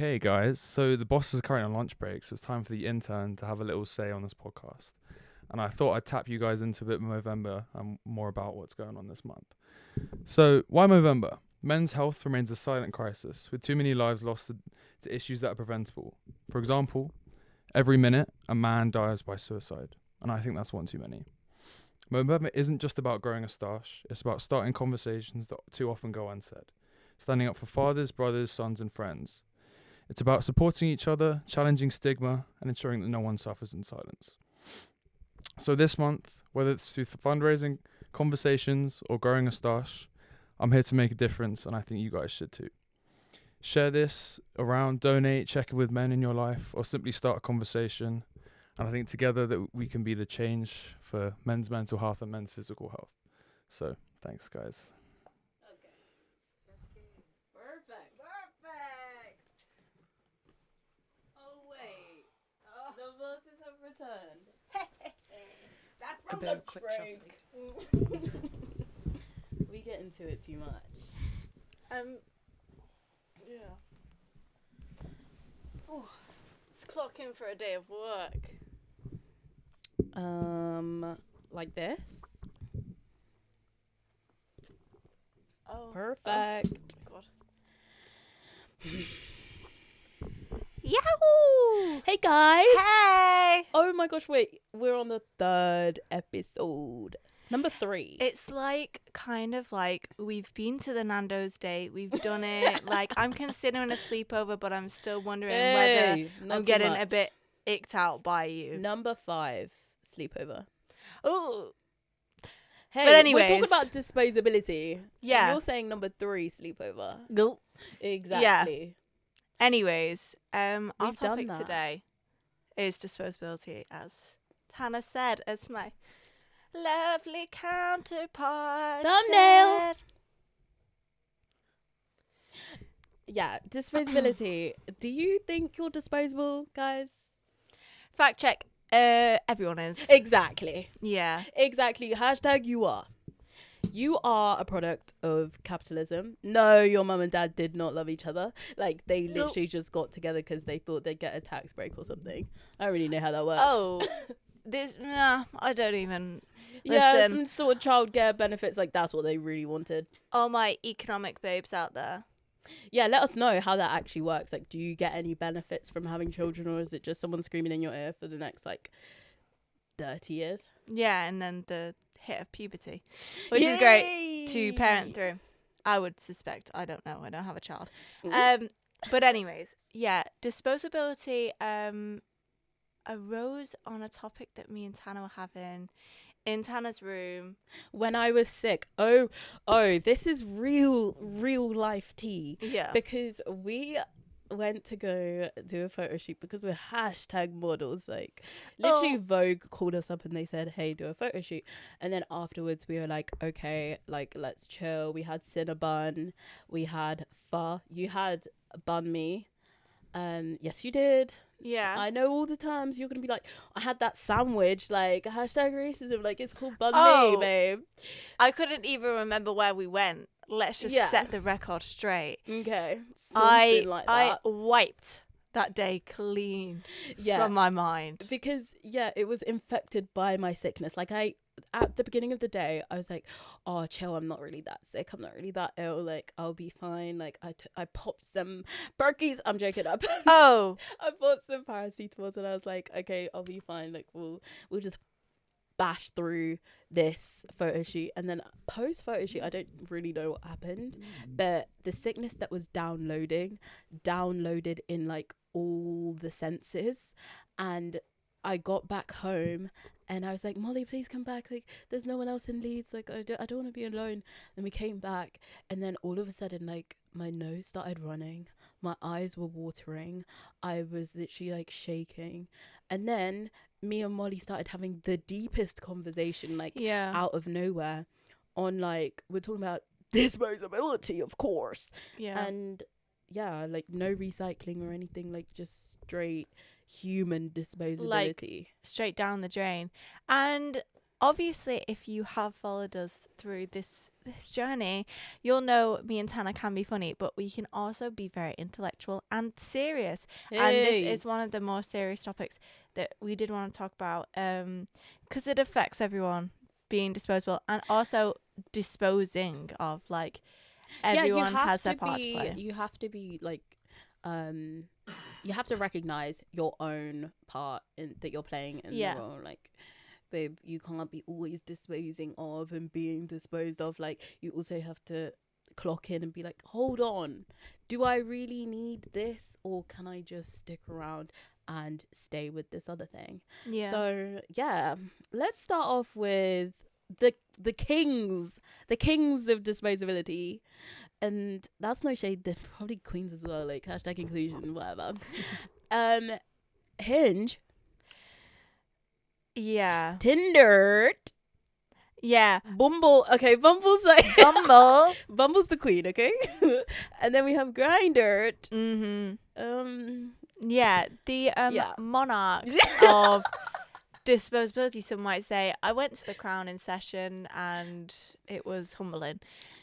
Okay, guys. So the boss is currently on lunch break, so it's time for the intern to have a little say on this podcast. And I thought I'd tap you guys into a bit of Movember and more about what's going on this month. So why Movember? Men's health remains a silent crisis, with too many lives lost to issues that are preventable. For example, every minute a man dies by suicide, and I think that's one too many. Movember isn't just about growing a stash, it's about starting conversations that too often go unsaid. Standing up for fathers, brothers, sons and friends. It's about supporting each other, challenging stigma, and ensuring that no one suffers in silence. So this month, whether it's through fundraising, conversations, or growing a stash, I'm here to make a difference, and I think you guys should too. Share this around, donate, check in with men in your life, or simply start a conversation. And I think together that we can be the change for men's mental health and men's physical health. So, thanks, guys. Okay. That's good. Perfect. Perfect. Oh, wait. Oh. The voices have returned. Back from the break. We get into it too much. Yeah. Ooh, let's clock in for a day of work. Like this. Oh. Perfect. Oh, God. Yahoo! Hey guys. Hey! Oh my gosh, wait. We're on the 3rd episode. Number 3. It's like, kind of like, we've been to the Nando's date, we've done it. Like, I'm considering a sleepover, but I'm still wondering whether I'm getting a bit icked out by you. Number 5, sleepover. Oh. Hey, But anyways, we're talking about disposability. Yeah. And you're saying number 3, sleepover. Gulp. Exactly. Anyways, our We've done topic that. today is disposability, as Tana said, as my lovely counterpart Thumbnail. said. Yeah, disposability. Do you think you're disposable, guys? Fact check. Everyone is. Exactly. Yeah. Exactly. Hashtag you are. You are a product of capitalism. No, your mum and dad did not love each other. Like, they literally just got together because they thought they'd get a tax break or something. I don't really know how that works. Oh, I don't even. Yeah, Listen. some sort of childcare benefits. Like, that's what they really wanted. All my economic babes out there. Yeah, let us know how that actually works. Like, do you get any benefits from having children, or is it just someone screaming in your ear for the next, 30 years? Yeah, and then the hit of puberty, which is great to parent through. I would suspect. I don't know. I don't have a child. But anyways, yeah, disposability arose on a topic that me and Tana were having in Tana's room When I was sick. Oh, this is real life tea. Yeah. Because we went to go do a photo shoot because we're hashtag models. Like, literally Vogue called us up and they said, hey, do a photo shoot. And then afterwards we were like, okay, like, let's chill. We had Cinnabon. We had pho. You had bun me. Yes, you did. Yeah. I know all the times you're gonna be like, I had that sandwich, like, hashtag racism, like, it's called bun me, babe. I couldn't even remember where we went. Let's just set the record straight. Okay. I wiped that day clean from my mind. Because, it was infected by my sickness. Like, at the beginning of the day, I was like, oh, chill, I'm not really that sick. I'm not really that ill. Like, I'll be fine. Like, I popped some Berkeys. I'm joking. I bought some paracetamols and I was like, okay, I'll be fine. Like, we'll just bash through this photo shoot. And then post photo shoot, I don't really know what happened, but the sickness that was downloaded in like all the senses. And I got back home and I was like, Molly, please come back. Like, there's no one else in Leeds. Like, I don't want to be alone. And we came back and then all of a sudden, like, my nose started running. My eyes were watering. I was literally like shaking. And then me and Molly started having the deepest conversation, like, out of nowhere on, like, we're talking about disposability, of course. Yeah. And like, no recycling or anything, like, just straight human disposability. Like, straight down the drain. And obviously, if you have followed us through this journey, you'll know me and Tana can be funny, but we can also be very intellectual and serious. And this is one of the more serious topics that we did want to talk about, because it affects everyone, being disposable and also disposing of, like, everyone has their part to play. You have to be like, you have to recognize your own part that you're playing in the role. Like, babe, you can't be always disposing of and being disposed of. Like, you also have to clock in and be like, hold on, do I really need this, or can I just stick around and stay with this other thing? So yeah, let's start off with the kings of disposability. And that's no shade, they're probably queens as well, like hashtag inclusion, whatever. Hinge. Yeah. Tinder. Yeah. Bumble. Okay, Bumble's like Bumble. Bumble's the queen, okay? And then we have Grindr. Yeah, the monarchs of disposability, some might say. I went to the crowning session and it was humbling.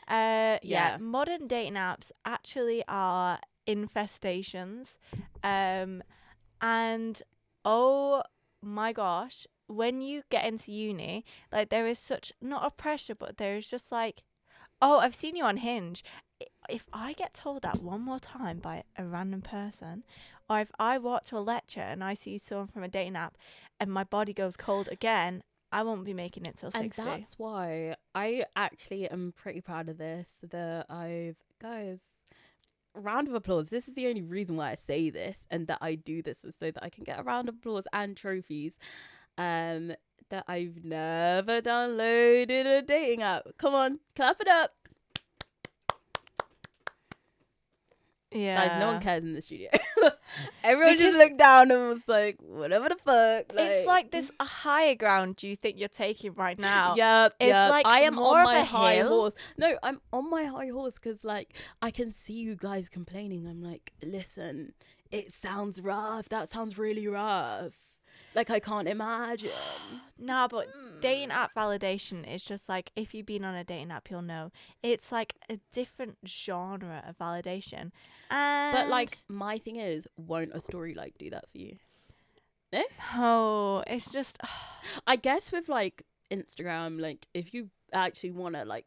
Modern dating apps actually are infestations. And oh my gosh, when you get into uni, like, there is such, not a pressure, but there is just like, oh, I've seen you on Hinge. If I get told that one more time by a random person, or if I walk to a lecture and I see someone from a dating app and my body goes cold again, I won't be making it till 60. And that's why I actually am pretty proud of this, that guys, round of applause. This is the only reason why I say this and that I do this, is so that I can get a round of applause and trophies. That I've never downloaded a dating app. Come on, clap it up. Yeah. Guys, no one cares in the studio. Everyone just looked down and was like, whatever the fuck. Like, it's like this a higher ground do you think you're taking right now? Yeah, it's like I am more on my of a high hill. horse. No, I'm on my high horse because, like, I can see you guys complaining. I'm like, listen, it sounds rough. That sounds really rough. Like, I can't imagine. Nah, but dating app validation is just like, if you've been on a dating app, you'll know. It's like a different genre of validation. But, like, my thing is, won't a story, like, do that for you? Eh? No, it's just... I guess with, like, Instagram, like, if you actually want to, like,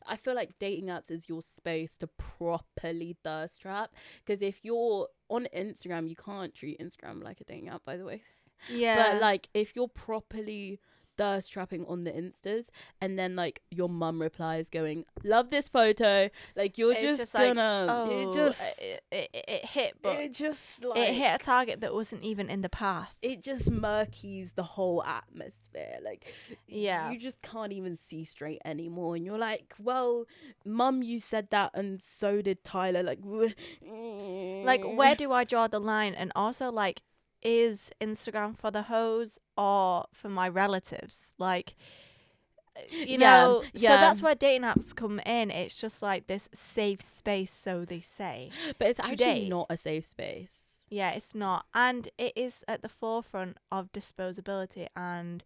I feel like dating apps is your space to properly thirst trap. Because if you're on Instagram, you can't treat Instagram like a dating app, by the way. Yeah. But, like, if you're properly thirst trapping on the Instas and then, like, your mum replies going, love this photo, like, you're just gonna like, oh, it hit, but it just, like, it hit a target that wasn't even in the path. It just murkies the whole atmosphere. Like, yeah, you just can't even see straight anymore, and you're like, well, mum, you said that and so did Tyler. Like where do I draw the line? And also, like, is Instagram for the hoes or for my relatives? Like, you know, so that's where dating apps come in. It's just like this safe space, so they say. But it's actually not a safe space. Yeah, it's not. And it is at the forefront of disposability and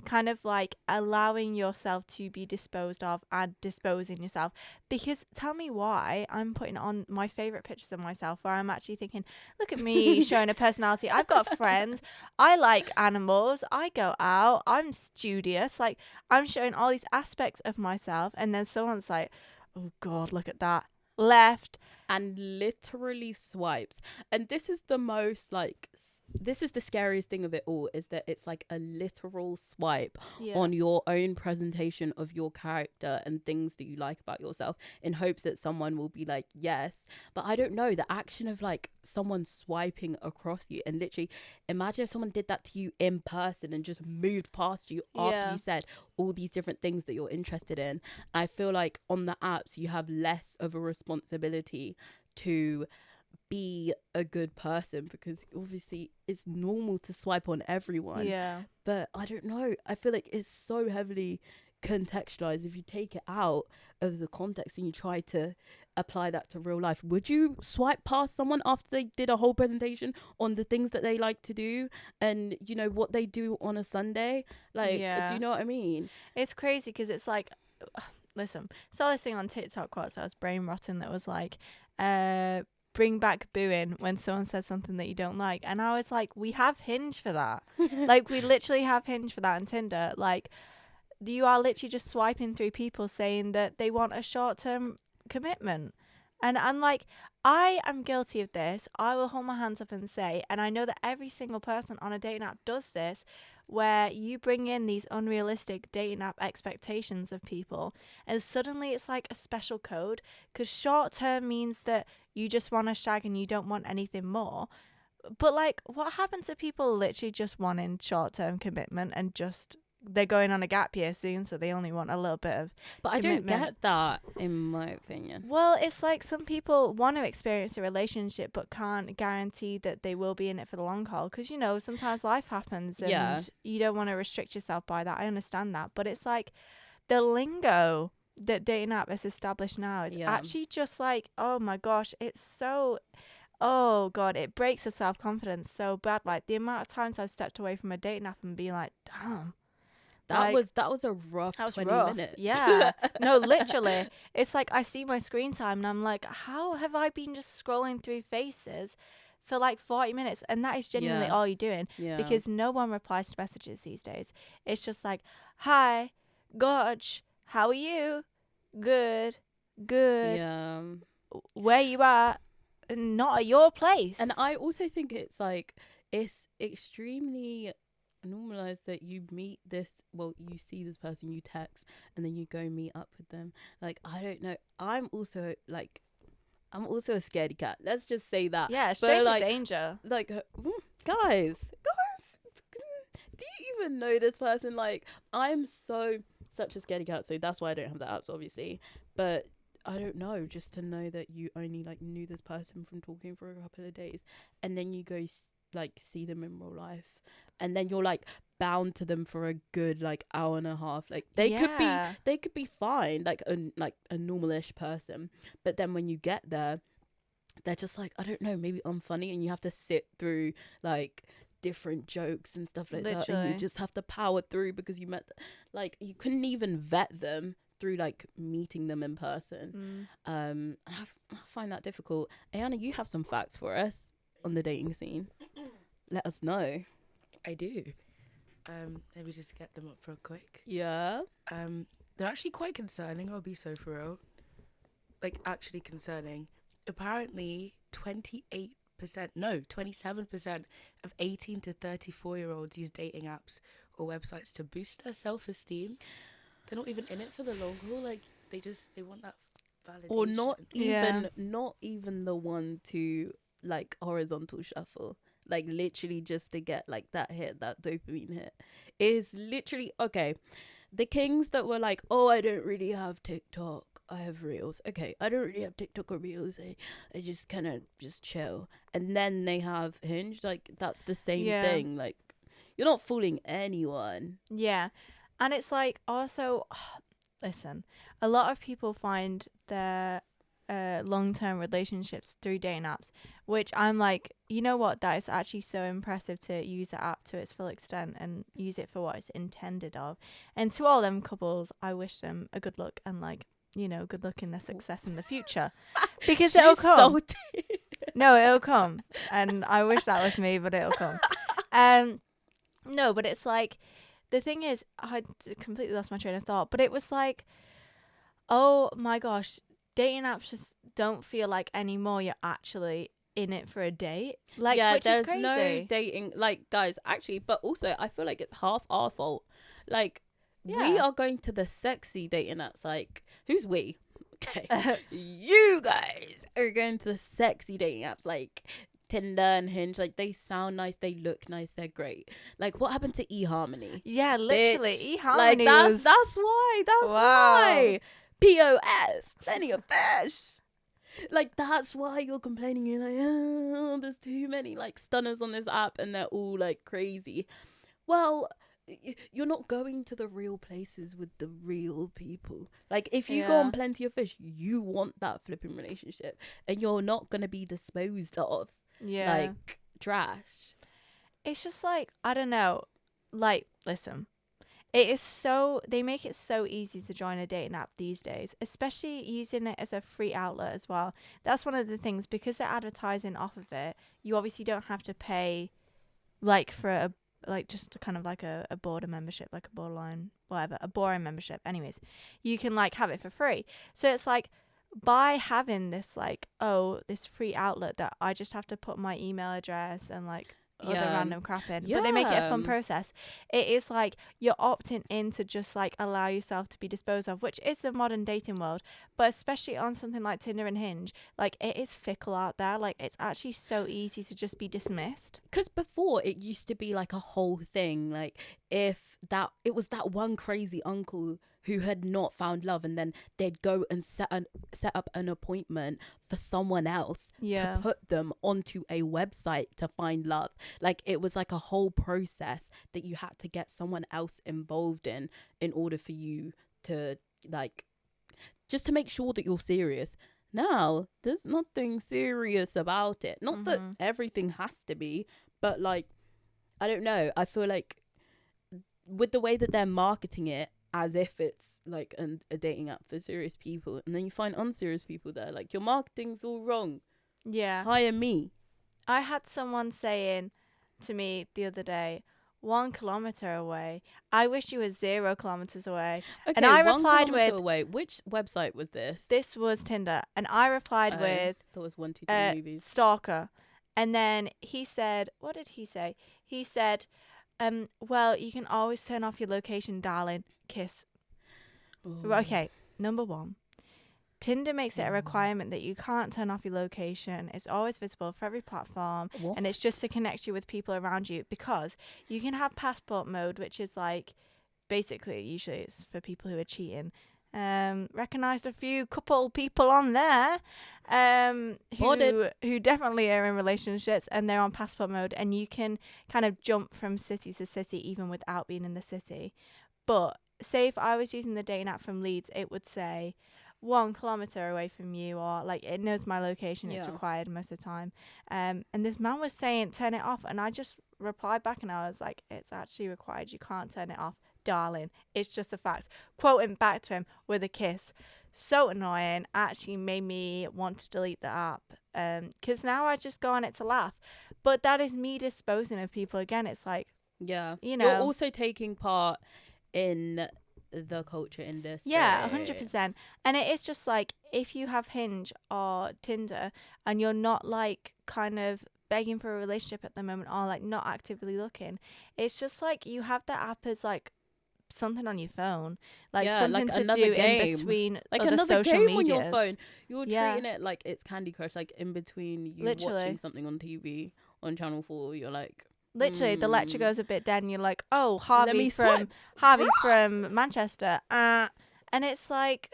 kind of like allowing yourself to be disposed of and disposing yourself. Because tell me why I'm putting on my favorite pictures of myself where I'm actually thinking, look at me showing a personality. I've got friends. I like animals. I go out. I'm studious. Like, I'm showing all these aspects of myself. And then someone's like, oh God, look at that. Left. And literally swipes. And this is the most, like, this is the scariest thing of it all, is that it's like a literal swipe on your own presentation of your character and things that you like about yourself, in hopes that someone will be like, yes. But I don't know, the action of, like, someone swiping across you, and literally imagine if someone did that to you in person and just moved past you after you said all these different things that you're interested in. I feel like on the apps you have less of a responsibility to be a good person, because obviously it's normal to swipe on everyone. Yeah. But I don't know, I feel like it's so heavily contextualize, if you take it out of the context and you try to apply that to real life, would you swipe past someone after they did a whole presentation on the things that they like to do and, you know, what they do on a Sunday? Like, do you know what I mean? It's crazy because it's like, listen, saw this thing on TikTok whilst I was brain rotting that was like, bring back booing when someone says something that you don't like. And I was like, we have Hinge for that. Like, we literally have Hinge for that on Tinder. Like, you are literally just swiping through people saying that they want a short-term commitment. And I'm like, I am guilty of this. I will hold my hands up and say, and I know that every single person on a dating app does this, where you bring in these unrealistic dating app expectations of people, and suddenly it's like a special code, because short term means that you just want to shag and you don't want anything more. But like, what happens to people literally just wanting short term commitment and just they're going on a gap year soon, so they only want a little bit of But commitment. I don't get that, in my opinion. Well, it's like some people want to experience a relationship but can't guarantee that they will be in it for the long haul, because, you know, sometimes life happens and you don't want to restrict yourself by that. I understand that. But it's like the lingo that dating app has established now is actually just like, oh my gosh, it's so... Oh God, it breaks the self-confidence so bad. Like, the amount of times I've stepped away from a dating app and been like, damn. That was a rough 20 minutes. Yeah. No, literally. It's like I see my screen time and I'm like, how have I been just scrolling through faces for like 40 minutes? And that is genuinely all you're doing, because no one replies to messages these days. It's just like, hi, Gorge, how are you? Good. Yeah. Where you at? Not at your place. And I also think it's like, it's extremely normalized that you meet this, well, you see this person, you text, and then you go meet up with them. Like, I don't know, I'm also a scaredy cat, let's just say that. Yeah, stranger like, danger. Like, guys, do you even know this person? Like, I'm such a scaredy cat, so that's why I don't have the apps, obviously. But I don't know, just to know that you only like knew this person from talking for a couple of days, and then you go like see them in real life, and then you're like bound to them for a good like hour and a half. Like, they could be fine, like a normal-ish person, but then when you get there, they're just like, I don't know, maybe unfunny, and you have to sit through like different jokes and stuff like that, and you just have to power through because you met like, you couldn't even vet them through like meeting them in person. And I find that difficult. Ayana, you have some facts for us on the dating scene. Let us know. I do. Let me just get them up real quick. Yeah. They're actually quite concerning, I'll be so for real. Like, actually concerning. Apparently 27% of 18 to 34-year-olds use dating apps or websites to boost their self-esteem. They're not even in it for the long haul. Like, they want that validation. Or not even the one to like horizontal shuffle. Like, literally just to get like that hit, that dopamine hit. Is literally, okay, the kings that were like, oh, I don't really have TikTok, I have Reels. Okay, I don't really have TikTok or Reels. I just kind of just chill. And then they have Hinge. Like, that's the same thing. Like, you're not fooling anyone. Yeah. And it's like, also, listen, a lot of people find their long-term relationships through dating apps, which I'm like, you know what, that is actually so impressive to use the app to its full extent and use it for what it's intended of. And to all them couples, I wish them a good luck and, like, you know, good luck in their success in the future, because it'll come. Salty. No, it'll come, and I wish that was me, but it'll come. No, but it's like, the thing is, I completely lost my train of thought, but it was like, oh my gosh, dating apps just don't feel like anymore you're actually in it for a date. Like, yeah, which there's is crazy. no dating, like, guys, actually, but also I feel like it's half our fault. Like, we are going to the sexy dating apps. Like, who's we? Okay. You guys are going to the sexy dating apps, like Tinder and Hinge. Like, they sound nice, they look nice, they're great. Like, what happened to eHarmony? Yeah, literally, Bitch. eHarmony. Like, that's why. POF, plenty of fish. Like, that's why you're complaining. You're like, oh, there's too many like stunners on this app and they're all like crazy. Well, you're not going to the real places with the real people. Like, if you go on Plenty of Fish, you want that flipping relationship, and you're not gonna be disposed of like trash. It's just like, I don't know. Like, listen, they make it so easy to join a dating app these days, especially using it as a free outlet as well. That's one of the things, because they're advertising off of it. You obviously don't have to pay like for just kind of like a border membership, like a borderline, whatever, a boring membership. Anyways, you can like have it for free. So it's like, by having this like, this free outlet that I just have to put my email address and like other random crap in, but they make it a fun process. It is like you're opting in to just like allow yourself to be disposed of, which is the modern dating world. But especially on something like Tinder and Hinge, like, it is fickle out there. Like, it's actually so easy to just be dismissed. Because before, it used to be like a whole thing. Like, if it was that one crazy uncle who had not found love, and then they'd go and set up an appointment for someone else to put them onto a website to find love. Like, it was like a whole process that you had to get someone else involved in order for you to, like, just to make sure that you're serious. Now, there's nothing serious about it. Not that everything has to be, but like, I don't know. I feel like with the way that they're marketing it, as if it's like a dating app for serious people, and then you find unserious people there, like, your marketing's all wrong. Yeah. Hire me. I had someone saying to me the other day, 1 kilometer away. I wish you were 0 kilometers away. Okay, and I 1 replied kilometer with, away. Which website was this? This was Tinder. And I replied with, that was 1, 2, 3 movies. Stalker. And then he said, what did he say? He said, well, you can always turn off your location, darling. Kiss. Ooh. Okay, number 1. Tinder makes it a requirement that you can't turn off your location. It's always visible for every platform. What? And it's just to connect you with people around you, because you can have passport mode, which is like, basically, usually it's for people who are cheating. Recognized a few couple people on there who definitely are in relationships, and they're on passport mode, and you can kind of jump from city to city even without being in the city. But say if I was using the dating app from Leeds, it would say 1 kilometer away from you, or like, it knows my location. It's required most of the time. And this man was saying turn it off, and I just replied back and I was like, it's actually required. You can't turn it off, darling. It's just a fact. Quoting back to him with a kiss. So annoying. Actually made me want to delete the app, because now I just go on it to laugh. But that is me disposing of people again. It's like, you know, you're also taking part in the culture industry. Yeah, 100%. And it is just like, if you have Hinge or Tinder and you're not like kind of begging for a relationship at the moment, or like not actively looking, it's just like you have the app as like something on your phone, like something like to do game. in between like other another social game medias. on your phone. You're treating it like it's Candy Crush, like in between you watching something on TV on Channel 4, you're like, literally the lecture goes a bit dead and you're like, oh, Harvey from Manchester, and it's like,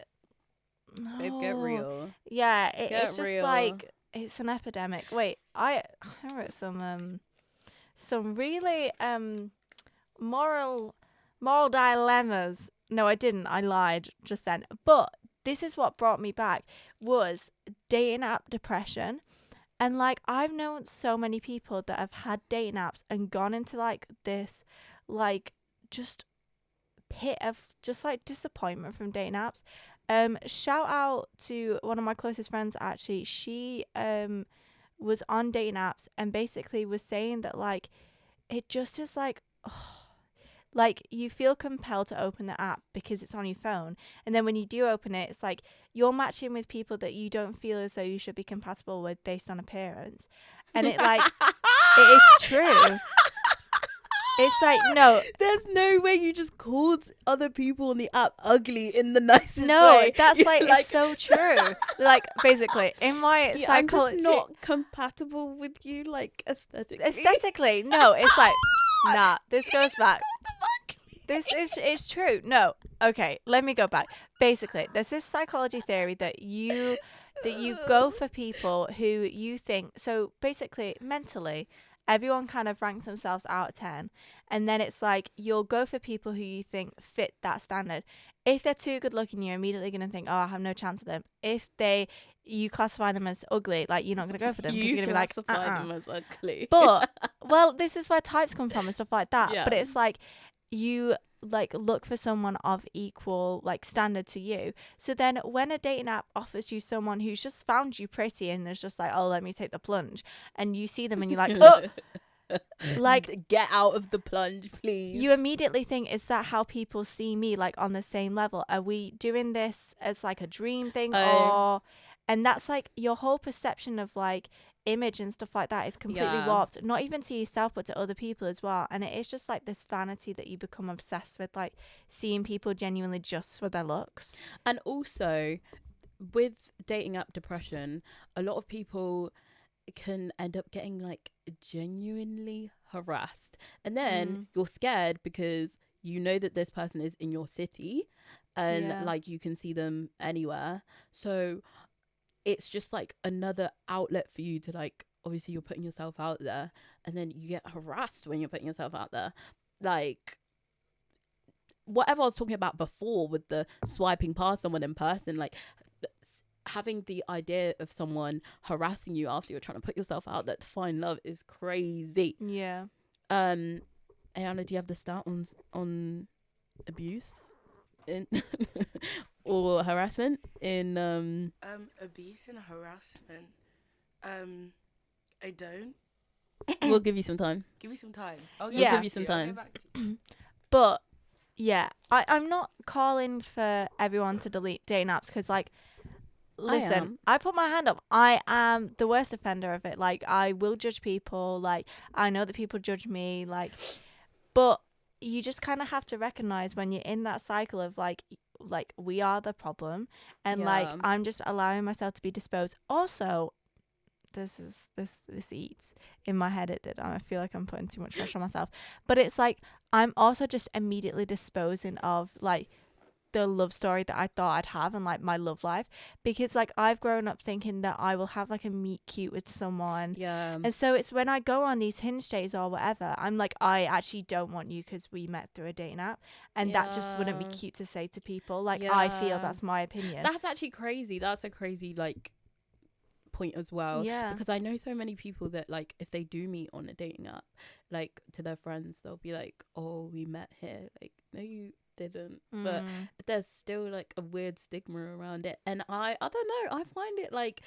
no. Get real. Yeah, it's just real. like, it's an epidemic. Wait, I wrote some really moral dilemmas. No, I didn't. I lied just then. But this is what brought me back, was dating app depression. And like, I've known so many people that have had dating apps and gone into like this, like, just pit of just like disappointment from dating apps. Shout out to one of my closest friends, actually. She was on dating apps and basically was saying that like, it just is like, like, you feel compelled to open the app because it's on your phone, and then when you do open it, it's like you're matching with people that you don't feel as though you should be compatible with based on appearance. And it like, it is true. It's like, no, there's no way you just called other people on the app ugly in the nicest way. No, that's You're like, it's so true. Like, basically, in my psychology, I'm just not compatible with you, like, aesthetically. No, it's like, nah, this goes back. It's true. No. Okay, let me go back. Basically, there's this psychology theory that you go for people who you think, so basically mentally, everyone kind of ranks themselves out of 10, and then it's like you'll go for people who you think fit that standard. If they're too good looking, you're immediately going to think, oh, I have no chance with them. If you classify them as ugly, like, you're not going to go for them because you're going to be like, classify them as ugly. But well, this is where types come from and stuff like that. Yeah. But it's like you like look for someone of equal like standard to you. So then when a dating app offers you someone who's just found you pretty and is just like, oh, let me take the plunge, and you see them and you're like, oh, like, get out of the plunge, please. you immediately think, is that how people see me, like on the same level? Are we doing this as like a dream thing? And that's like your whole perception of like image and stuff like that is completely warped, not even to yourself but to other people as well. And it is just like this vanity that you become obsessed with, like seeing people genuinely just for their looks. And also with dating app depression, a lot of people can end up getting like genuinely harassed, and then you're scared because you know that this person is in your city and like you can see them anywhere, so it's just like another outlet for you to like, obviously you're putting yourself out there, and then you get harassed when you're putting yourself out there. Like whatever I was talking about before with the swiping past someone in person, like having the idea of someone harassing you after you're trying to put yourself out there to find love is crazy. Ayana, do you have the stat on abuse in or harassment in abuse and harassment? I don't. We'll give you some time. Give me some time. We'll give you some time. But yeah, I'm not calling for everyone to delete dating apps because, like, listen, I put my hand up. I am the worst offender of it. Like, I will judge people. Like, I know that people judge me. Like, but you just kind of have to recognize when you're in that cycle of like we are the problem, and like I'm just allowing myself to be disposed. Also, this eats in my head. It did. I feel like I'm putting too much pressure on myself, but it's like I'm also just immediately disposing of like the love story that I thought I'd have and like my love life, because like I've grown up thinking that I will have like a meet cute with someone, and so it's when I go on these Hinge days or whatever, I'm like, I actually don't want you because we met through a dating app, and that just wouldn't be cute to say to people. Like I feel that's my opinion. That's actually crazy. That's a crazy like point as well, because I know so many people that like if they do meet on a dating app, like to their friends they'll be like, oh, we met here. Like, no, you didn't. But there's still like a weird stigma around it, and I don't know, I find it like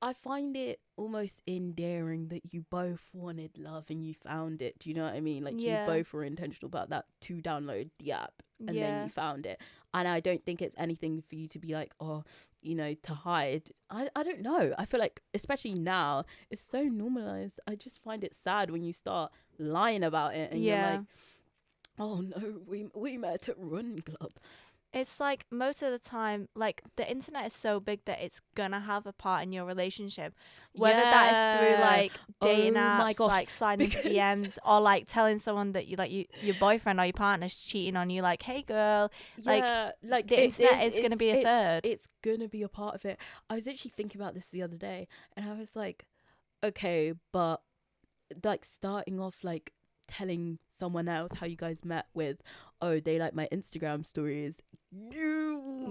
I find it almost endearing that you both wanted love and you found it. Do you know what I mean? Like you both were intentional about that to download the app, and then you found it. And I don't think it's anything for you to be like, oh, you know, to hide. I don't know. I feel like especially now it's so normalized. I just find it sad when you start lying about it and you're like, oh no, we met at Run Club. It's like most of the time, like the internet is so big that it's gonna have a part in your relationship, whether that is through like dating apps, like sliding into DMs, or like telling someone that you like your boyfriend or your partner's cheating on you. Like, hey girl, like the internet is gonna be a third. It's gonna be a part of it. I was actually thinking about this the other day, and I was like, okay, but like starting off like telling someone else how you guys met with, oh, they like my Instagram stories.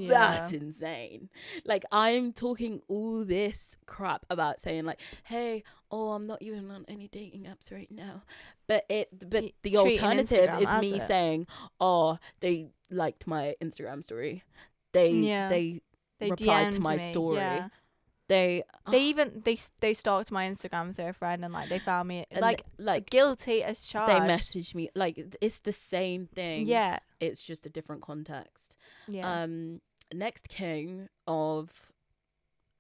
That's insane. Like I'm talking all this crap about saying like, hey, oh, I'm not even on any dating apps right now, but the alternative is me saying, oh, they liked my Instagram story, they replied to my story. They stalked my Instagram through a friend, and like they found me like guilty as charged. They messaged me. Like it's the same thing. Yeah, it's just a different context. Yeah. Next king of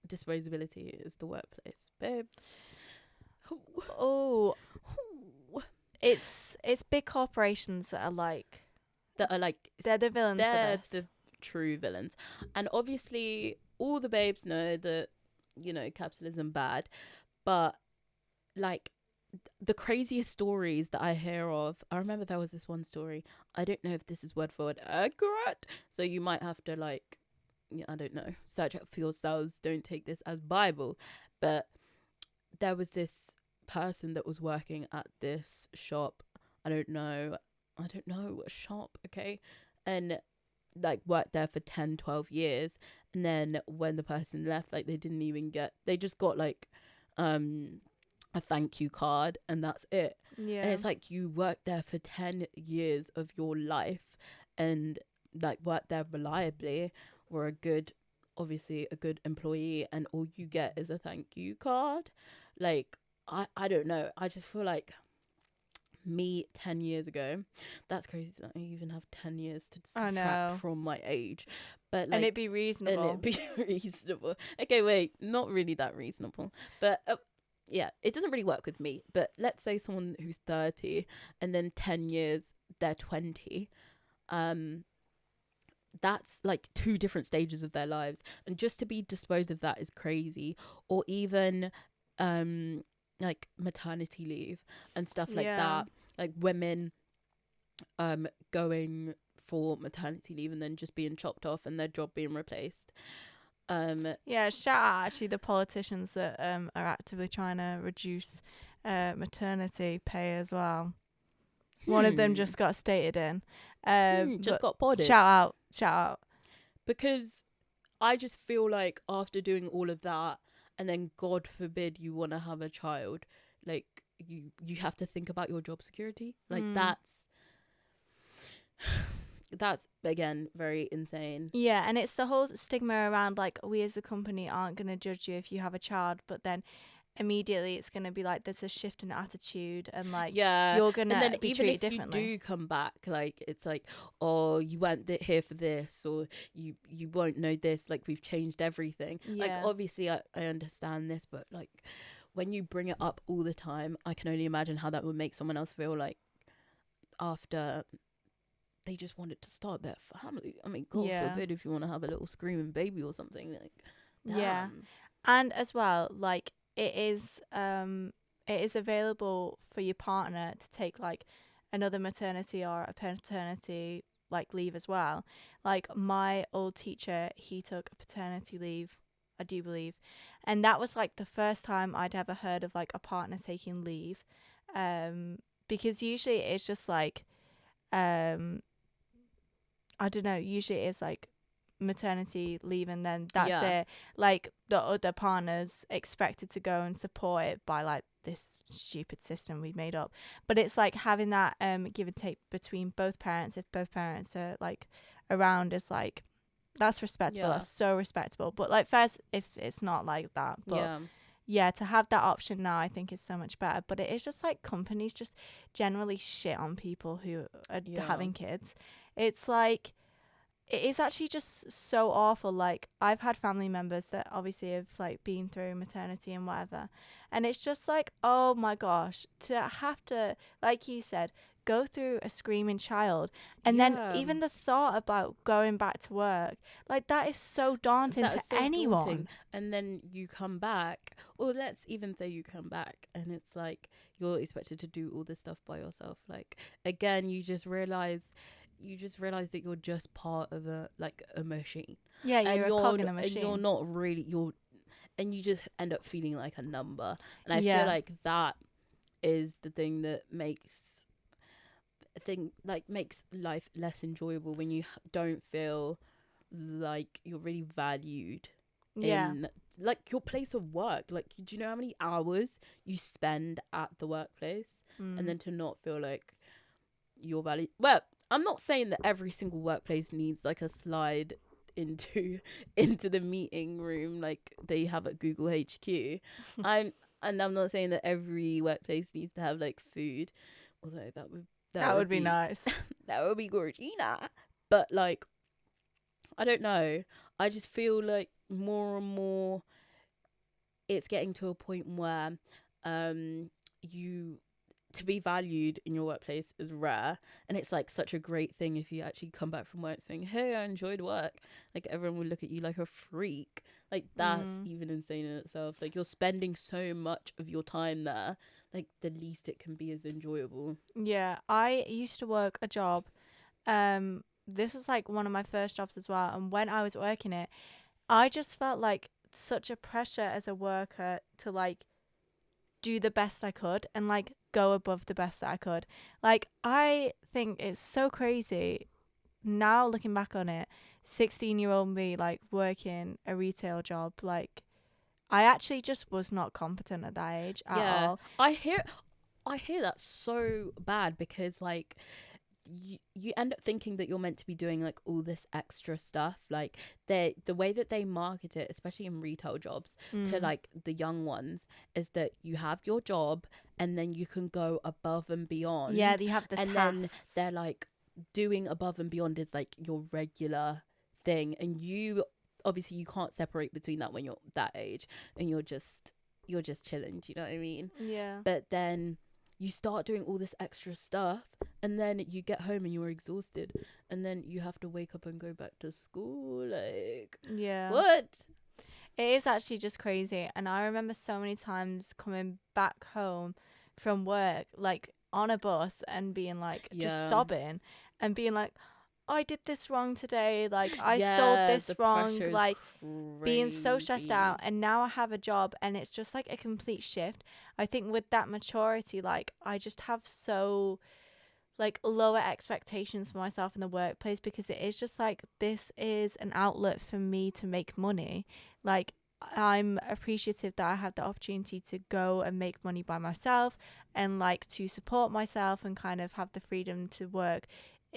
disposability is the workplace, babe. Oh, it's big corporations that are like they're the villains. They're the true villains, and obviously all the babes know that, you know, capitalism bad, but like the craziest stories that I hear of, I remember there was this one story, I don't know if this is word for word accurate, so you might have to like, I don't know, search it for yourselves, don't take this as Bible, but there was this person that was working at this shop, I don't know what shop, okay, and like worked there for 10, 12 years, and then when the person left, like they just got like a thank you card, and that's it. Yeah. And it's like, you worked there for 10 years of your life, and like worked there reliably, were obviously a good employee, and all you get is a thank you card. Like, I don't know, I just feel like me 10 years ago, that's crazy that I even have 10 years to I know. subtract from my age, but like, and it'd be reasonable. and it'd be reasonable. Okay, wait, not really that reasonable, but yeah, it doesn't really work with me. But let's say someone who's 30 and then 10 years they're 20, that's like 2 different stages of their lives, and just to be disposed of that is crazy. Or even like maternity leave and stuff like that, like women going for maternity leave and then just being chopped off and their job being replaced. Yeah, shout out actually the politicians that are actively trying to reduce maternity pay as well. One of them just got stated in. Just got podded. Shout out. Because I just feel like after doing all of that, and then God forbid you want to have a child, like you have to think about your job security. Like that's again very insane. Yeah, and it's the whole stigma around like, we as a company aren't going to judge you if you have a child, but then immediately it's going to be like there's a shift in attitude, and like you're going to be treated differently. You do come back, like it's like, oh, you weren't here for this, or you won't know this, like we've changed everything. Like obviously I understand this, but like when you bring it up all the time, I can only imagine how that would make someone else feel, like after they just wanted to start their family. I mean, God forbid if you want to have a little screaming baby or something, like damn. Yeah. And as well, like it is available for your partner to take like another maternity or a paternity like leave as well. Like my old teacher, he took a paternity leave, I do believe, and that was like the first time I'd ever heard of like a partner taking leave, because usually it's just like I don't know, usually it's like maternity leave and then that's it. Like the other partners expected to go and support it by like this stupid system we've made up, but it's like having that give and take between both parents. If both parents are like around, is like, that's respectable. That's so respectable. But like first, if it's not like that, but yeah, to have that option now I think is so much better. But it is just like companies just generally shit on people who are having kids. It's like, it is actually just so awful. Like I've had family members that obviously have like been through maternity and whatever, and it's just like, oh my gosh, to have to, like you said, go through a screaming child, and then even the thought about going back to work, like that is so daunting to anyone. Daunting. And then you come back, or let's even say you come back and it's like you're expected to do all this stuff by yourself. Like again, you just realize that you're just part of a machine. Yeah, you're a cog in a machine. And you're not really, and you just end up feeling like a number. And I feel like that is the thing that makes life less enjoyable, when you don't feel like you're really valued in like your place of work. Like, do you know how many hours you spend at the workplace, and then to not feel like you're valued? Well, I'm not saying that every single workplace needs like a slide into the meeting room like they have at Google HQ. I'm not saying that every workplace needs to have like food, although that would be nice. That would be Gorgina. But like, I don't know. I just feel like more and more it's getting to a point where to be valued in your workplace is rare, and it's like such a great thing if you actually come back from work saying, hey, I enjoyed work. Like everyone will look at you like a freak. Like that's even insane in itself. Like you're spending so much of your time there, like the least it can be is enjoyable. Yeah, I used to work a job, this was like one of my first jobs as well, and when I was working it, I just felt like such a pressure as a worker to like do the best I could and like go above the best that I could. Like, I think it's so crazy now looking back on it, 16-year-old me like working a retail job, like I actually just was not competent at that age at all. I hear that so bad, because like you end up thinking that you're meant to be doing like all this extra stuff, like the way that they market it, especially in retail jobs, to like the young ones, is that you have your job and then you can go above and beyond. Yeah, you have the and tasks. then they're like doing above and beyond is like your regular thing, and you obviously you can't separate between that when you're that age, and you're just chilling, do you know what I mean? Yeah. But then you start doing all this extra stuff, and then you get home and you're exhausted, and then you have to wake up and go back to school. Like, Yeah. what? It is actually just crazy. And I remember so many times coming back home from work, like on a bus, and being like, just sobbing and being like, I did this wrong today. Like, I sold this wrong. Like, being so stressed out. And now I have a job, and it's just like a complete shift. I think with that maturity, like, I just have so like lower expectations for myself in the workplace, because it is just like, this is an outlet for me to make money. Like, I'm appreciative that I have the opportunity to go and make money by myself, and like to support myself, and kind of have the freedom to work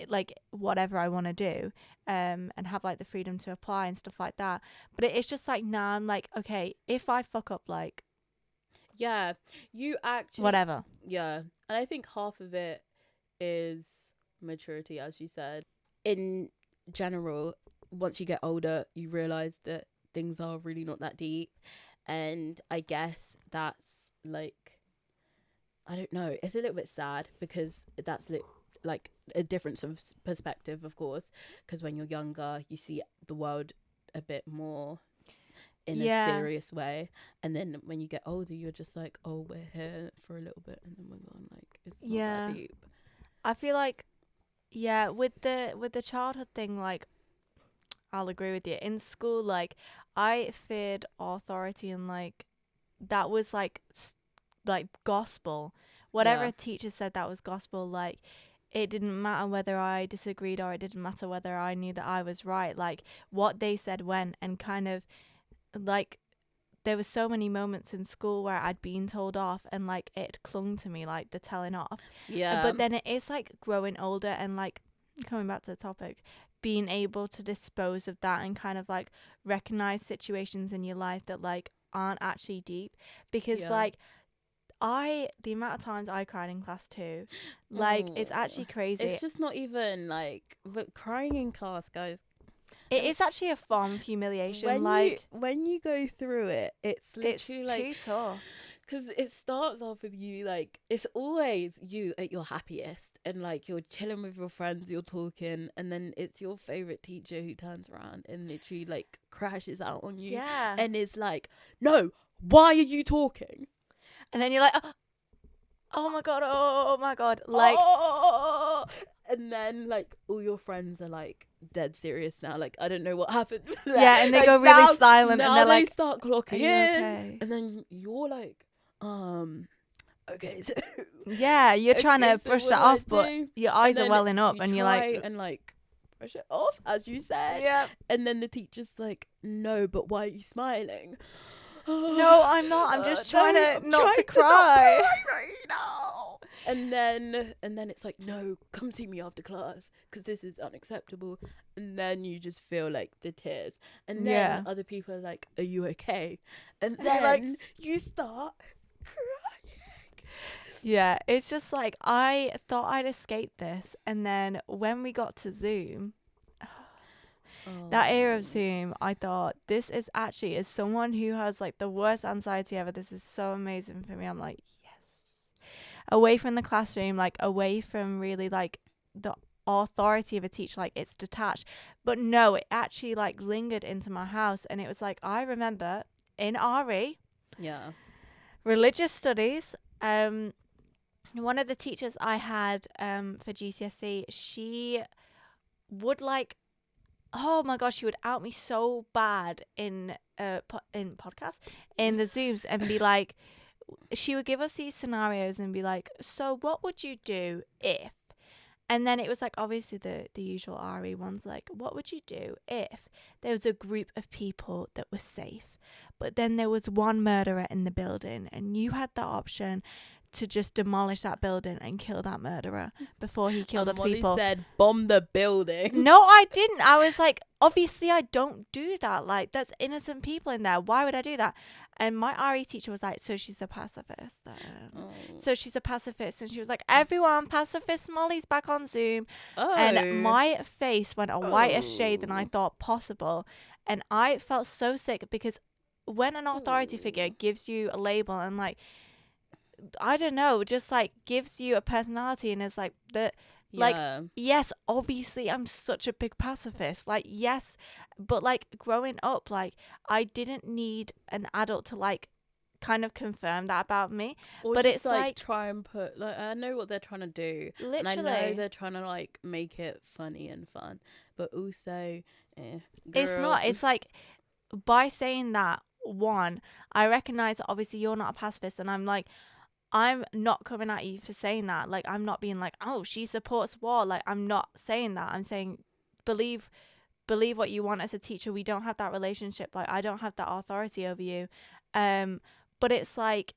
like whatever I want to do, and have like the freedom to apply and stuff like that. But it's just like, now I'm like, okay, if I fuck up, like, you actually whatever. And I think half of it is maturity, as you said. In general, once you get older, you realize that things are really not that deep, and I guess that's like, I don't know, it's a little bit sad, because that's like a difference of perspective, of course, because when you're younger you see the world a bit more in a serious way, and then when you get older you're just like, oh, we're here for a little bit and then we're gone. Like, it's not that deep. I feel like, with the childhood thing, like, I'll agree with you. In school, like, I feared authority, and like that was like gospel. Whatever a teacher said, that was gospel. Like, it didn't matter whether I disagreed, or it didn't matter whether I knew that I was right. Like, what they said went, and kind of like, there were so many moments in school where I'd been told off, and like it clung to me, like the telling off. But then it is like growing older, and like coming back to the topic, being able to dispose of that, and kind of like recognize situations in your life that like aren't actually deep. Because like, the amount of times I cried in class too, like, it's actually crazy. It's just not even like, but crying in class, guys, it is actually a form of humiliation. When you go through it, it's literally like too tough. Because it starts off with you, like, it's always you at your happiest, and like you're chilling with your friends, you're talking, and then it's your favorite teacher who turns around and literally like crashes out on you, and is like, no, why are you talking? And then you're like, oh my god, like, and then like all your friends are like dead serious now, like, I don't know what happened there. And they like, go really silent, now and they're they like, start clocking in, okay? And then you're like, okay, so you're trying to brush that off, but your eyes are welling up, and you're like, and like brush it off, as you said, and then the teacher's like, no, but why are you smiling? No, I'm not. I'm just trying not to cry right now. And then it's like, no, come see me after class, because this is unacceptable. And then you just feel like the tears. And then other people are like, are you okay? And then like, you start crying. Yeah, it's just like, I thought I'd escape this. And then when we got to Zoom, that era of Zoom, I thought, this is actually, as someone who has like the worst anxiety ever, this is so amazing for me. I'm like, yes. Away from the classroom, like away from really like the authority of a teacher, like it's detached. But no, it actually like lingered into my house. And it was like, I remember in RE, religious studies, one of the teachers I had for GCSE, she would like, oh my gosh, she would out me so bad in podcasts, in the Zooms, and be like, she would give us these scenarios and be like, so what would you do if? And then it was like, obviously the usual RE ones, like, what would you do if there was a group of people that were safe, but then there was one murderer in the building and you had the option to just demolish that building and kill that murderer before he killed other Molly people. said, bomb the building. No, I didn't. I was like, obviously I don't do that. Like, that's innocent people in there. Why would I do that? And my RE teacher was like, so she's a pacifist then. Oh. So she's a pacifist. And she was like, everyone, pacifist Molly's back on Zoom. Oh. And my face went a whiter shade than I thought possible. And I felt so sick because when an authority figure gives you a label and like, I don't know, just like gives you a personality and is like the like yes, obviously I'm such a big pacifist, like yes, but like growing up, like I didn't need an adult to like kind of confirm that about me. Or but just, it's like try and put like, I know what they're trying to do, literally, and I know they're trying to like make it funny and fun, but also it's not. It's like by saying that, one, I recognize that obviously you're not a pacifist, and I'm like, I'm not coming at you for saying that. Like, I'm not being like, oh, she supports war. Like, I'm not saying that. I'm saying believe what you want as a teacher. We don't have that relationship. Like, I don't have that authority over you. But it's like,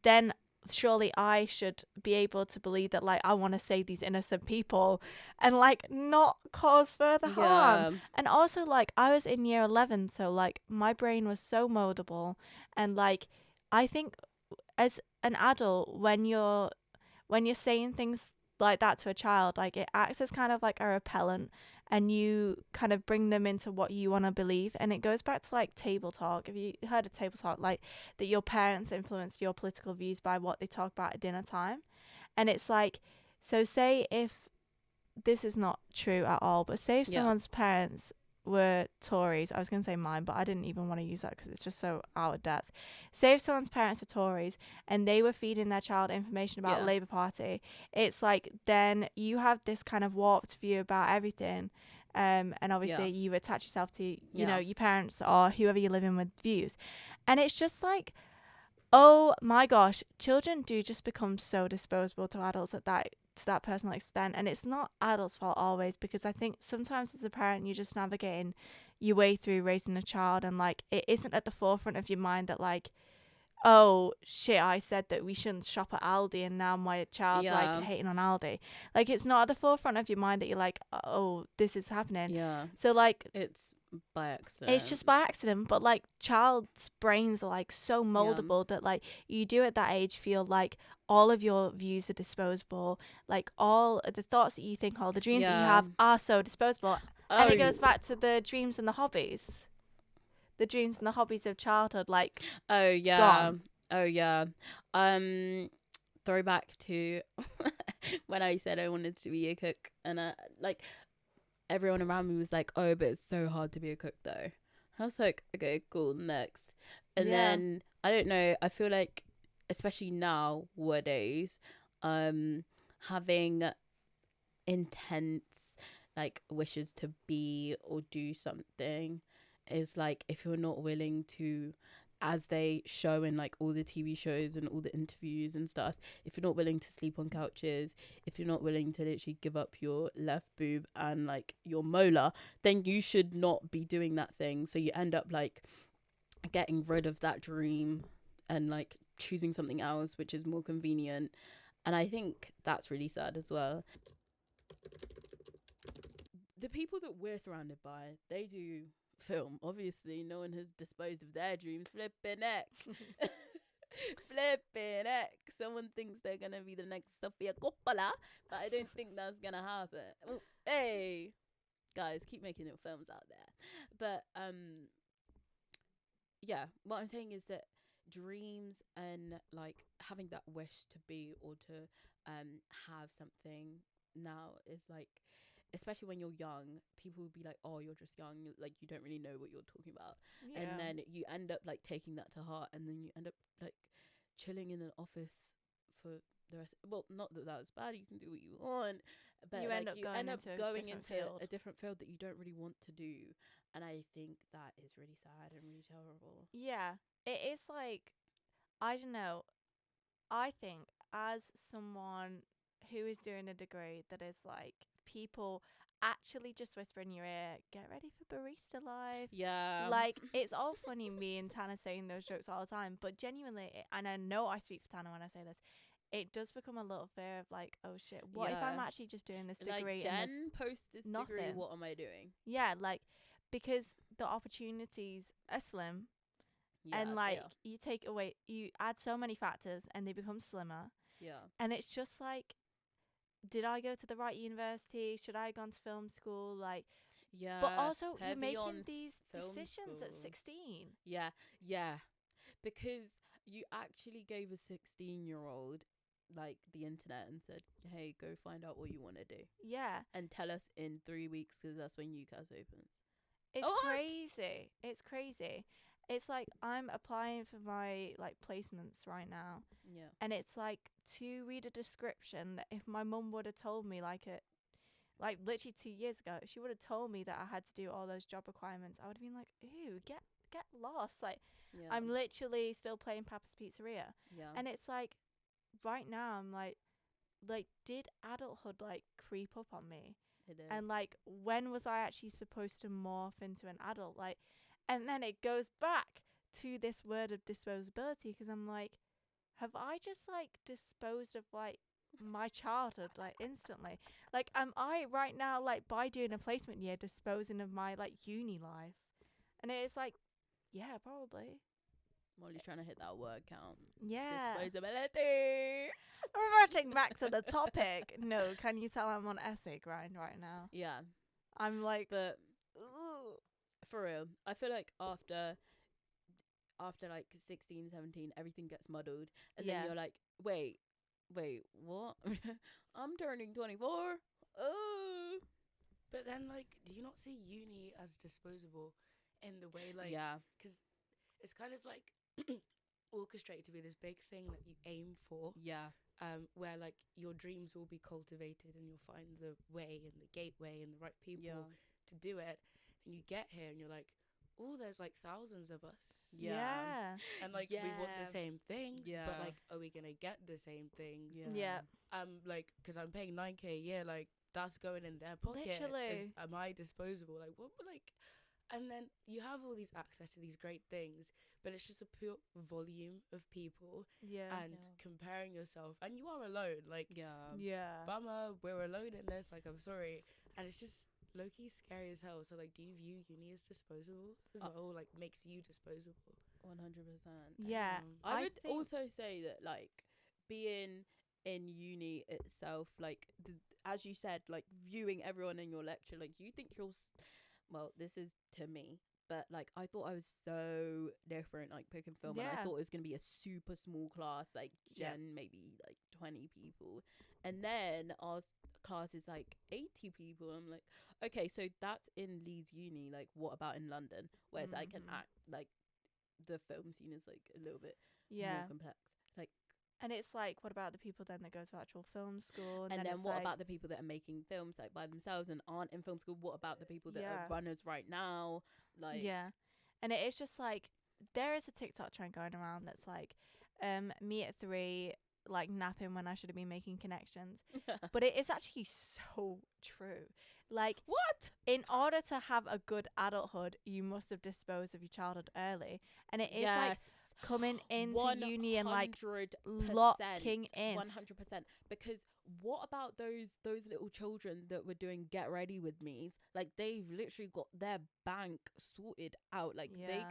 then surely I should be able to believe that, like, I want to save these innocent people and, like, not cause further harm. And also, like, I was in year 11, so, like, my brain was so moldable. And, like, I think as an adult, when you're saying things like that to a child, like it acts as kind of like a repellent, and you kind of bring them into what you want to believe. And it goes back to like table talk. Have you heard of table talk? Like that your parents influence your political views by what they talk about at dinner time. And it's like, so say if this is not true at all, but say if someone's parents were Tories, I was going to say mine, but I didn't even want to use that because it's just so out of depth. Say if someone's parents were Tories and they were feeding their child information about the Labour Party, it's like then you have this kind of warped view about everything, and obviously you attach yourself to you know your parents or whoever you're living with views, and it's just like, oh my gosh, children do just become so disposable to adults at that personal extent. And it's not adults' fault always, because I think sometimes as a parent you're just navigating your way through raising a child, and like it isn't at the forefront of your mind that like, oh shit, I said that we shouldn't shop at Aldi and now my child's like hating on Aldi. Like it's not at the forefront of your mind that you're like, oh, this is happening. So like it's by accident. It's just by accident, but like child's brains are like so moldable that like you do at that age feel like all of your views are disposable, like all the thoughts that you think, all the dreams that you have are so disposable. And it goes back to the dreams and the hobbies. The dreams and the hobbies of childhood, like gone. Throwback to when I said I wanted to be a cook, and like everyone around me was like, oh, but it's so hard to be a cook though. I was like, okay, cool, next. And then I don't know, I feel like especially nowadays, having intense like wishes to be or do something is like, if you're not willing to, as they show in like all the TV shows and all the interviews and stuff, if you're not willing to sleep on couches, if you're not willing to literally give up your left boob and like your molar, then you should not be doing that thing. So you end up like getting rid of that dream and like choosing something else which is more convenient. And I think that's really sad as well. The people that we're surrounded by, they do film. Obviously no one has disposed of their dreams. Flipping heck. Flipping heck. Someone thinks they're gonna be the next Sofia Coppola, but I don't think that's gonna happen. Oh, hey guys, keep making your films out there. But yeah, what I'm saying is that dreams and like having that wish to be or to have something now is like, especially when you're young, people will be like, oh, you're just young, like you don't really know what you're talking about. And then you end up like taking that to heart, and then you end up like chilling in an office for the rest. Well, not that that's bad, you can do what you want, but you end up going into a different field that you don't really want to do. And I think that is really sad and really terrible. Yeah, it is like, I don't know, I think as someone who is doing a degree that is like people actually just whisper in your ear, get ready for barista life. Yeah. Like, it's all funny, me and Tana saying those jokes all the time, but genuinely, and I know I speak for Tana when I say this, it does become a little fear of like, oh shit, what if I'm Yeah. actually just doing this Like degree and Jen post this degree, nothing. what am I doing? yeah, like, because the opportunities are slim, Yeah, and they like are. you take away, you add so many factors and they become slimmer, Yeah. and it's just like, did I go to the right university? Should I have gone to film school? Like, Yeah. but also you're heavy making on these film decisions at school. 16. Yeah. Yeah. Because you actually gave a 16-year-old like the internet and said, hey, go find out what you want to do Yeah, and tell us in 3 weeks, because that's when UCAS opens. it's What? crazy. It's crazy. It's like I'm applying for my like placements right now, Yeah. and it's like, to read a description that if my mum would have told me like literally 2 years ago, if she would have told me that I had to do all those job requirements, I would have been like, ew, get lost. Like, Yeah. I'm literally still playing Papa's Pizzeria. Yeah. And it's like, right now I'm like, did adulthood like creep up on me? It is. And like, when was I actually supposed to morph into an adult? Like, and then it goes back to this word of disposability, because I'm like, have I just like disposed of like my childhood like instantly? Like, am I right now, like, by doing a placement year, disposing of my like uni life? And it's like, yeah, probably. Molly's trying to hit that word count. Yeah. Disposability. Reverting back to the topic. No, can you tell I'm on essay grind right now? Yeah. I'm like, But ooh. for real, I feel like after like 16, 17, everything gets muddled, and Yeah. then you're like, wait, what? I'm turning 24. Oh. But then, like, do you not see uni as disposable in the way, like, Yeah. because it's kind of like orchestrated to be this big thing that you aim for, Yeah. where like your dreams will be cultivated and you'll find the way and the gateway and the right people Yeah. to do it, and you get here and you're like, oh, there's like thousands of us, Yeah. and like we want Yeah. the same things, Yeah. but like, are we gonna get the same things? Yeah. Like, because I'm paying 9K a year, like that's going in their pocket. Literally. Am I disposable? Like, what? Like, and then you have all these access to these great things, but it's just a pure volume of people, Yeah. and Yeah. comparing yourself, and you are alone. Like, Yeah. Yeah. bummer, we're alone in this. Like, I'm sorry, and it's just low-key scary as hell. So, like, do you view uni as disposable as well? Like, makes you disposable? 100%. Yeah. I would think- also say that, like, being in uni itself, like, as you said, like, viewing everyone in your lecture, like, you think you're, well, this is to me, but, like, I thought I was so different, like, picking film, and I Yeah. thought it was going to be a super small class, like, Jen, maybe, like, 20 people, and then our class is, like, 80 people. I'm like, okay, so that's in Leeds Uni, like, what about in London, where it's, like, an Mhm. act, like, the film scene is, like, a little bit Yeah. more complex, like, And it's like, what about the people then that go to actual film school? and then it's what like, about the people that are making films, like, by themselves and aren't in film school? What about the people that Yeah. are runners right now? Like, yeah. And it is just like, there is a TikTok trend going around that's like, me at 3, like napping when I should have been making connections. But it is actually so true. Like, what? in order to have a good adulthood, you must have disposed of your childhood early. And it is like coming into uni and like 100%, locking in. 100%. Because what about those little children that were doing get ready with me's? Like, they've literally got their bank sorted out. Like, Yeah.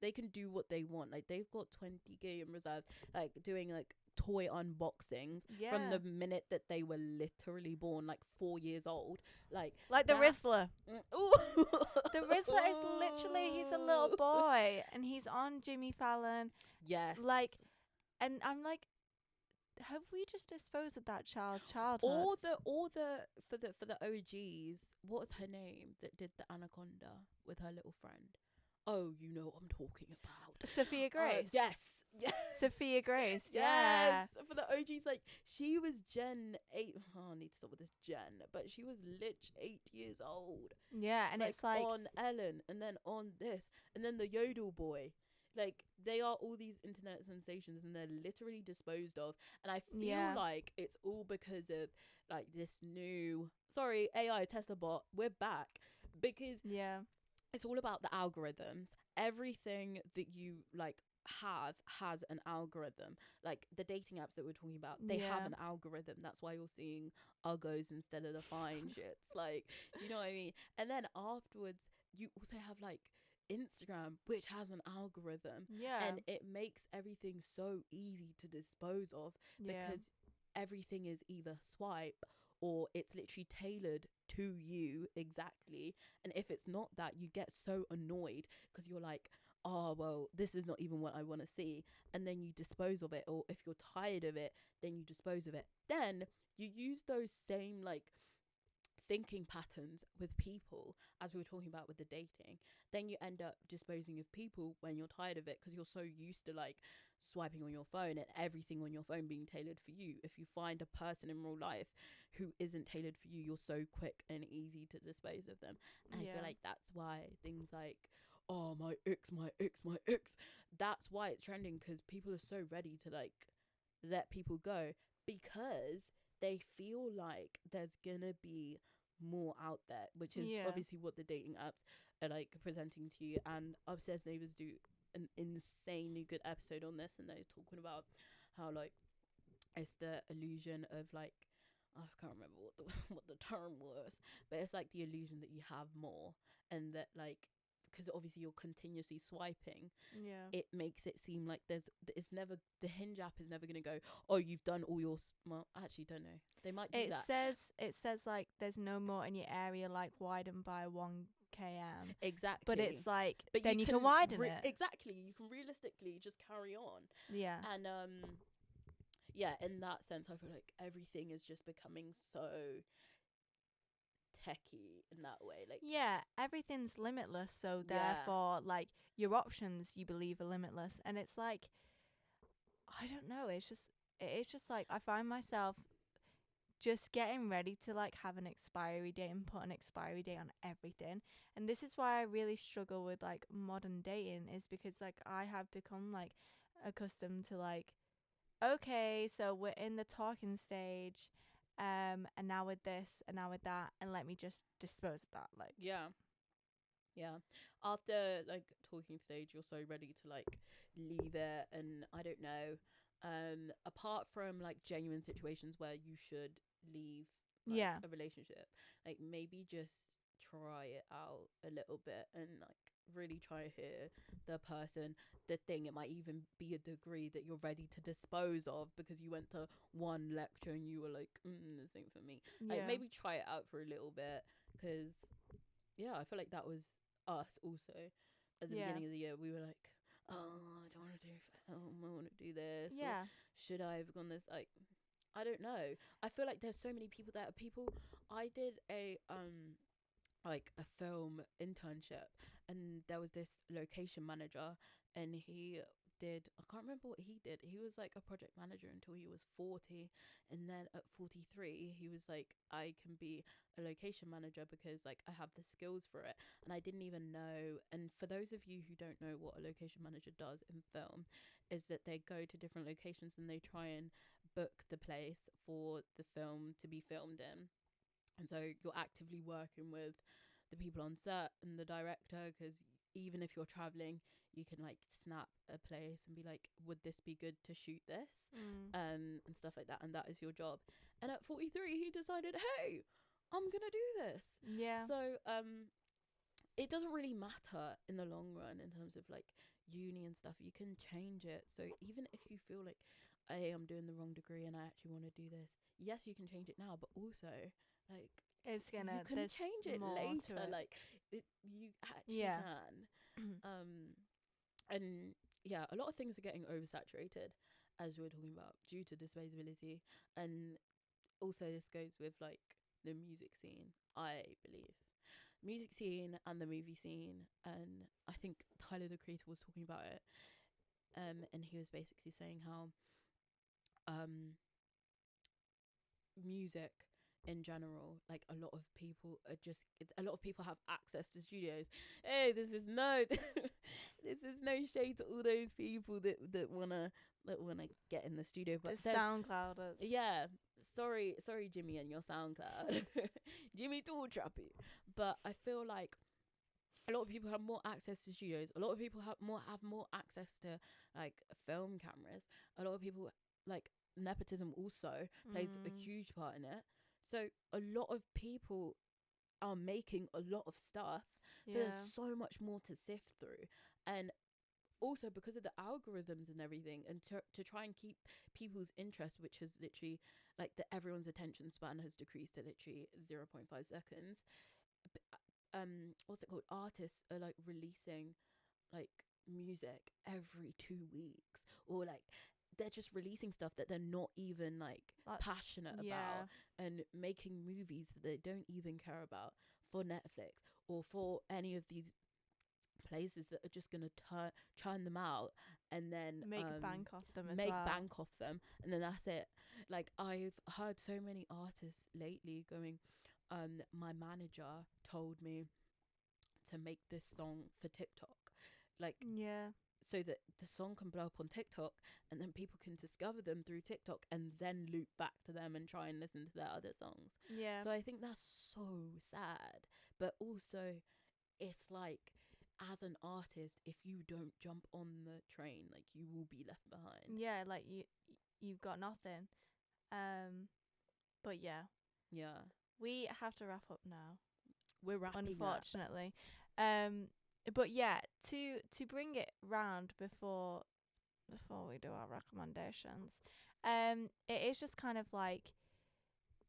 they can do what they want. Like, they've got 20K in reserves, like doing like toy unboxings from the minute that they were literally born, like 4 years old. Like the that- Rizzler. Ooh. The Rizzler is literally, he's a little boy and he's on Jimmy Fallon. Yes. Like, and I'm like, have we just disposed of that child's childhood? Or the for the OGs, what was her name that did the Anaconda with her little friend? Oh, you know what I'm talking about. Sophia Grace. Yes. Sophia Grace. Yes. For the OGs, like, she was Gen 8. Oh, I need to stop with this Gen. But she was lit 8 years old. Yeah. And it's like, on Ellen, and then on this, and then the Yodel boy. Like, they are all these internet sensations and they're literally disposed of. And I feel Yeah. like it's all because of like this new, sorry, AI Tesla bot, we're back. Because Yeah. it's all about the algorithms. Everything that you like has an algorithm. Like the dating apps that we're talking about, they have Yeah. an algorithm. That's why you're seeing uggos instead of the fine shits. Like, do you know what I mean? And then afterwards, you also have like Instagram, which has an algorithm, Yeah. and it makes everything so easy to dispose of Yeah. because everything is either swipe or it's literally tailored to you exactly. And if it's not that, you get so annoyed because you're like, oh, well, this is not even what I want to see. And then you dispose of it. Or if you're tired of it, then you dispose of it. Then you use those same like thinking patterns with people, as we were talking about with the dating. Then you end up disposing of people when you're tired of it because you're so used to like swiping on your phone and everything on your phone being tailored for you. If you find a person in real life who isn't tailored for you, you're so quick and easy to dispose of them. And I feel like that's why things like, oh, my ex, that's why it's trending, because people are so ready to like let people go because they feel like there's gonna be more out there, which is obviously what the dating apps are like presenting to you. And Upstairs Neighbours do an insanely good episode on this, and they're talking about how like it's the illusion of like, I can't remember what the what the term was, but it's like the illusion that you have more, and that like, because obviously you're continuously swiping, Yeah. it makes it seem like it's never, the Hinge app is never going to go, oh, you've done all your, well, I actually don't know. They might do It that. says like there's no more in your area like widen by 1 km. Exactly. But it's like, but then you can widen it. Exactly. You can realistically just carry on. Yeah. And yeah, in that sense, I feel like everything is just becoming so techie in that way. Like, Yeah, everything's limitless, so Yeah. therefore like your options you believe are limitless, and it's like, I don't know, it's just like I find myself just getting ready to like have an expiry date and put an expiry date on everything. And this is why I really struggle with like modern dating, is because like I have become like accustomed to like, okay, so we're in the talking stage, and now with this and now with that, and let me just dispose of that. Like, yeah. After like talking stage, you're so ready to like leave it. And I don't know, apart from like genuine situations where you should leave like a relationship, like maybe just try it out a little bit and like really try to hear the person, the thing. It might even be a degree that you're ready to dispose of because you went to one lecture and you were like, this ain't for me. Like, maybe try it out for a little bit, because yeah, I feel like that was us also at the beginning of the year. We were like, oh, I don't want to do film, I want to do this, or should I have gone this, like, I don't know. I feel like there's so many people that are people. I did a like a film internship, and there was this location manager, and he did, I can't remember what he did. He was like a project manager until he was 40, and then at 43 he was like, I can be a location manager because like I have the skills for it. And I didn't even know. And for those of you who don't know what a location manager does in film, is that they go to different locations and they try and book the place for the film to be filmed in. And so you're actively working with the people on set and the director, because even if you're traveling, you can like snap a place and be like, would this be good to shoot this? And stuff like that. And that is your job. And at 43 he decided, hey, I'm gonna do this. So it doesn't really matter in the long run in terms of like uni and stuff. You can change it. So even if you feel like, hey, I'm doing the wrong degree and I actually want to do this, yes, you can change it now, but also like, it's gonna, you can change it later. Like you actually can. And yeah, a lot of things are getting oversaturated, as we were talking about, due to disposability. And also this goes with like the music scene, I believe. Music scene and the movie scene. And I think Tyler the Creator was talking about it, and he was basically saying how music in general, like a lot of people have access to studios. Hey, this is no shade to all those people that wanna get in the studio, but The SoundClouders. yeah, sorry Jimmy and your SoundCloud. Jimmy too trappy. But I feel like a lot of people have more access to studios. A lot of people have more access to like film cameras. A lot of people, like, nepotism also plays a huge part in it. So a lot of people are making a lot of stuff. So there's so much more to sift through. And also because of the algorithms and everything, and to try and keep people's interest, which has literally, like, everyone's attention span has decreased to literally 0.5 seconds. What's it called? Artists are like releasing like music every 2 weeks, or like they're just releasing stuff that they're not even like passionate about, and making movies that they don't even care about for Netflix or for any of these places that are just gonna churn them out and then make bank off them, and then that's it. Like, I've heard so many artists lately going, my manager told me to make this song for TikTok, like, so that the song can blow up on TikTok, and then people can discover them through TikTok and then loop back to them and try and listen to their other songs. So I think that's so sad, but also it's like, as an artist, if you don't jump on the train, like, you will be left behind. Like you've got nothing. But we have to wrap up now. We're wrapping unfortunately but to bring it round before we do our recommendations, it is just kind of like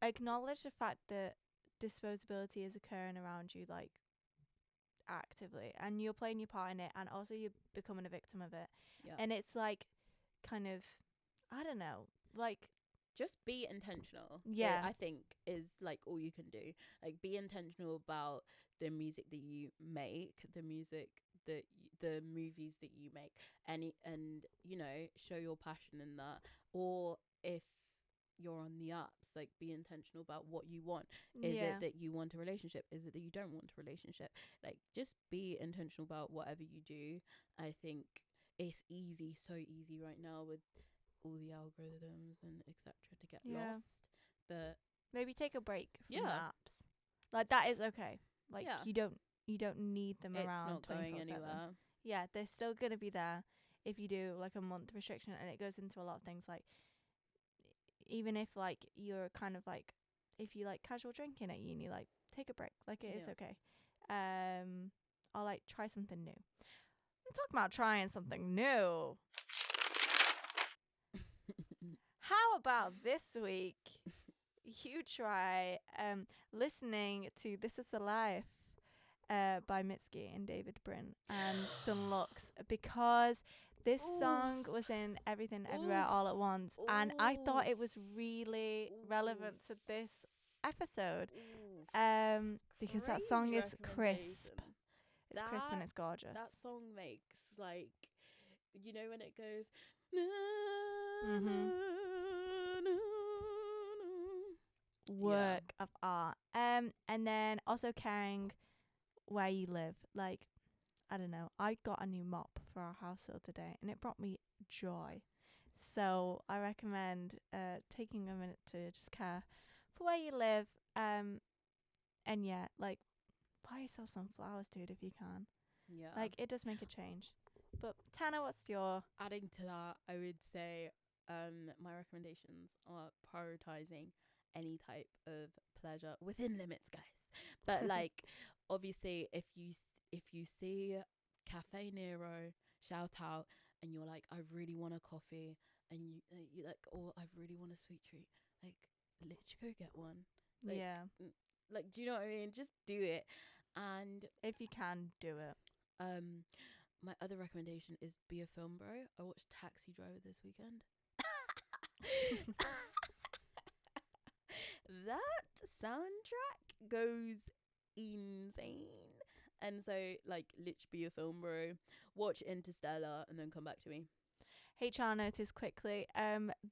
acknowledge the fact that disposability is occurring around you, like, actively, and you're playing your part in it, and also you're becoming a victim of it. And it's like, kind of, I don't know, like, just be intentional. I think is like all you can do. Like, be intentional about the music that you make, the music that the movies that you make, and you know, show your passion in that. Or if you're on the ups, like, be intentional about what you want. Is it that you want a relationship? Is it that you don't want a relationship? Like, just be intentional about whatever you do. I think it's so easy right now with all the algorithms and etc. to get lost, but maybe take a break from the apps. Like, that is okay. Like, you don't need them it's around. Not going 24/7. anywhere. They're still gonna be there if you do like a month restriction, and it goes into a lot of things, like, even if, like, you're kind of like, if you like casual drinking at uni, like, take a break. Like, it is okay. Or like, try something new. I'm talking about trying something new. How about this week you try listening to This Is the Life by Mitski and David Brin and Sun Lux, because this song was in Everything Everywhere All at Once, and I thought it was really relevant to this episode, because that song is crisp. It's crisp and it's gorgeous. That song makes, like, you know, when it goes work of art. And then also caring where you live. Like, I don't know, I got a new mop for our house the other day, and it brought me joy. So I recommend taking a minute to just care for where you live. And like, buy yourself some flowers, dude, if you can. Like, it does make a change. But Tana, what's your... Adding to that, I would say my recommendations are prioritizing any type of pleasure within limits, guys. But like, obviously, if you see Cafe Nero, shout out, and you're like, I really want a coffee, and you like, or I really want a sweet treat, like, literally go get one. Like, like, do you know what I mean? Just do it. And if you can, do it. My other recommendation is be a film bro. I watched Taxi Driver this weekend. That soundtrack goes insane. And so, like, literally be a film bro, watch Interstellar, and then come back to me. HR notice quickly.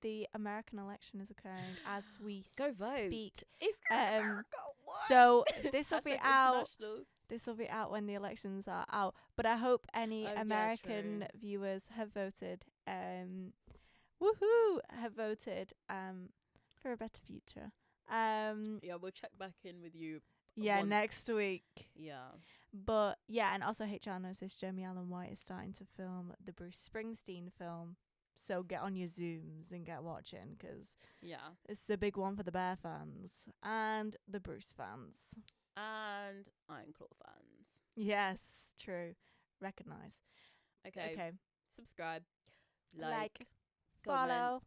The American election is occurring as we Go vote. speak. If you're in Um, America, what? So this will be Hashtag out. international. This will be out when the elections are out. But I hope any Oh, yeah, American true. viewers have voted. Woohoo! Have voted for a better future. Yeah, we'll check back in with you. Yeah, once- next week. Yeah. But yeah, and also HR noticed Jeremy Allen White is starting to film the Bruce Springsteen film. So get on your Zooms and get watching, because Yeah. it's the big one for the Bear fans and the Bruce fans. And Ironclaw fans. Yes, true. Recognise. Okay. Okay. Subscribe. Like, comment. follow.